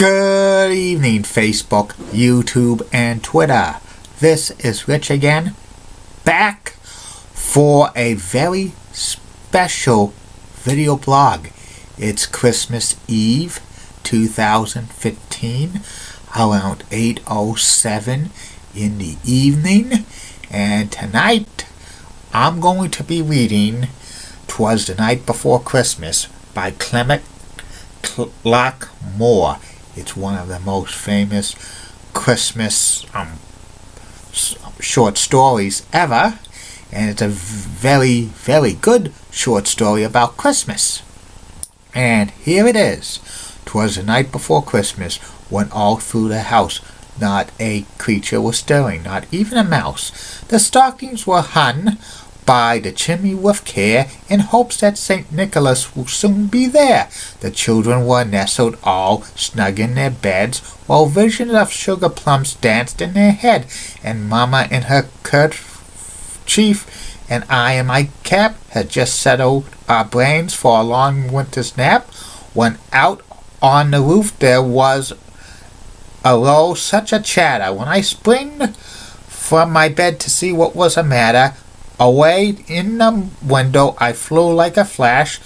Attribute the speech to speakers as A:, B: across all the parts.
A: Good evening, Facebook, YouTube, and Twitter. This is Rich again, back for a very special video blog. It's Christmas Eve 2015, around 8:07 in the evening, and tonight I'm going to be reading "Twas the Night Before Christmas" by Clement Clark Moore. It's one of the most famous Christmas short stories ever, and it's a very, very good short story about Christmas. And here it is. "'Twas the night before Christmas, when all through the house not a creature was stirring, not even a mouse. The stockings were hung by the chimney with care, in hopes that St. Nicholas will soon be there. The children were nestled all snug in their beds, while visions of sugar plums danced in their head, and Mamma in her kerchief, and I in my cap, had just settled our brains for a long winter's nap, when out on the roof there was arose such a chatter. When I springed from my bed to see what was the matter, away in the window I flew like a flash,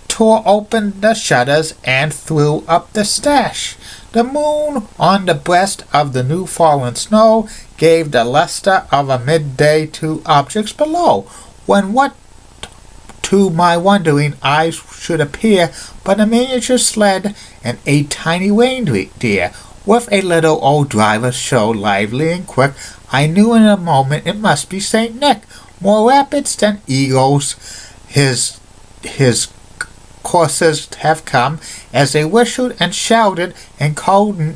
A: tore open the shutters, and threw up the sash. The moon on the breast of the new fallen snow gave the lustre of a midday to objects below, when what to my wondering eyes should appear but a miniature sled and a tiny reindeer, with a little old driver so lively and quick, I knew in a moment it must be St. Nick. More rapid than eagles, his coursers have come, as they whistled and shouted and called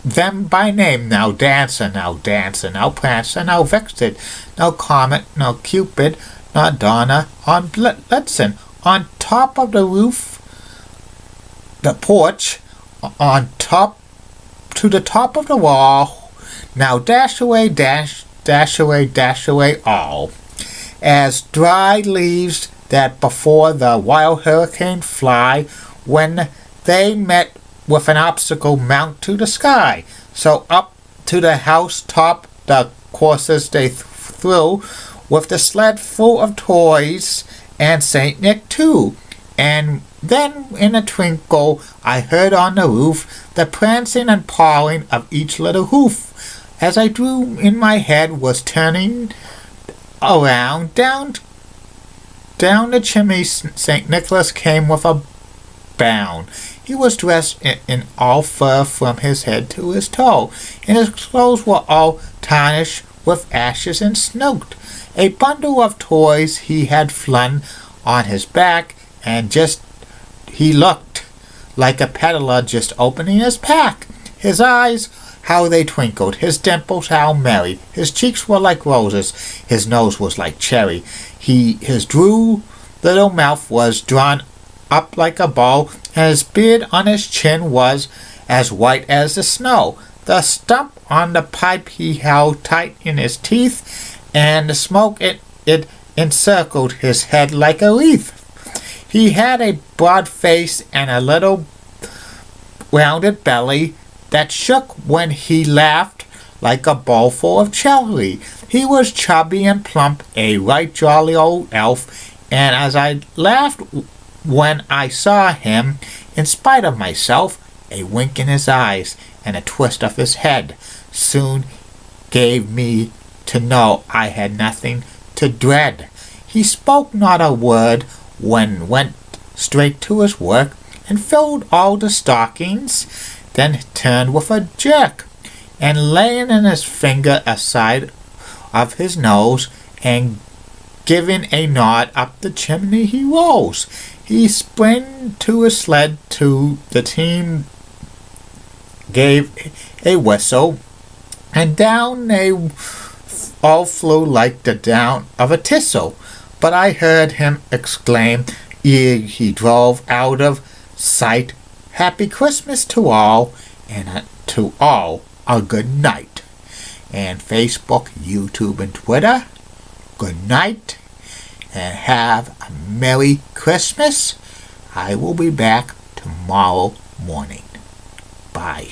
A: them by name. Now Dancer, now Prancer, now Vixen, now Comet, now Cupid, now Donna, on Blitzen, on top of the roof, the porch, on top to the top of the wall. Now dash away, dash away all. As dry leaves that before the wild hurricane fly, when they met with an obstacle mount to the sky. So up to the house top the coursers they threw, with the sled full of toys, and St. Nick too. And then in a twinkle I heard on the roof the prancing and pawing of each little hoof. As I drew in my head was turning around, down the chimney St. Nicholas came with a bound. He was dressed in all fur from his head to his toe, and his clothes were all tarnished with ashes and smoked. A bundle of toys he had flung on his back, and he looked like a peddler just opening his pack. His eyes, how they twinkled, his dimples how merry, his cheeks were like roses, his nose was like cherry, his droll little mouth was drawn up like a bow, and his beard on his chin was as white as the snow. The stump on the pipe he held tight in his teeth, and the smoke it encircled his head like a wreath. He had a broad face and a little rounded belly that shook when he laughed like a bowl full of cherry. He was chubby and plump, a right jolly old elf, and as I laughed when I saw him, in spite of myself, a wink in his eyes and a twist of his head soon gave me to know I had nothing to dread. He spoke not a word, went straight to his work, and filled all the stockings, then turned with a jerk, and laying in his finger aside of his nose, and giving a nod up the chimney he rose. He sprang to his sled, to the team gave a whistle, and down they all flew like the down of a thistle. But I heard him exclaim, ere he drove out of sight, "Happy Christmas to all, and to all a good night." And Facebook, YouTube, and Twitter, good night, and have a Merry Christmas. I will be back tomorrow morning. Bye.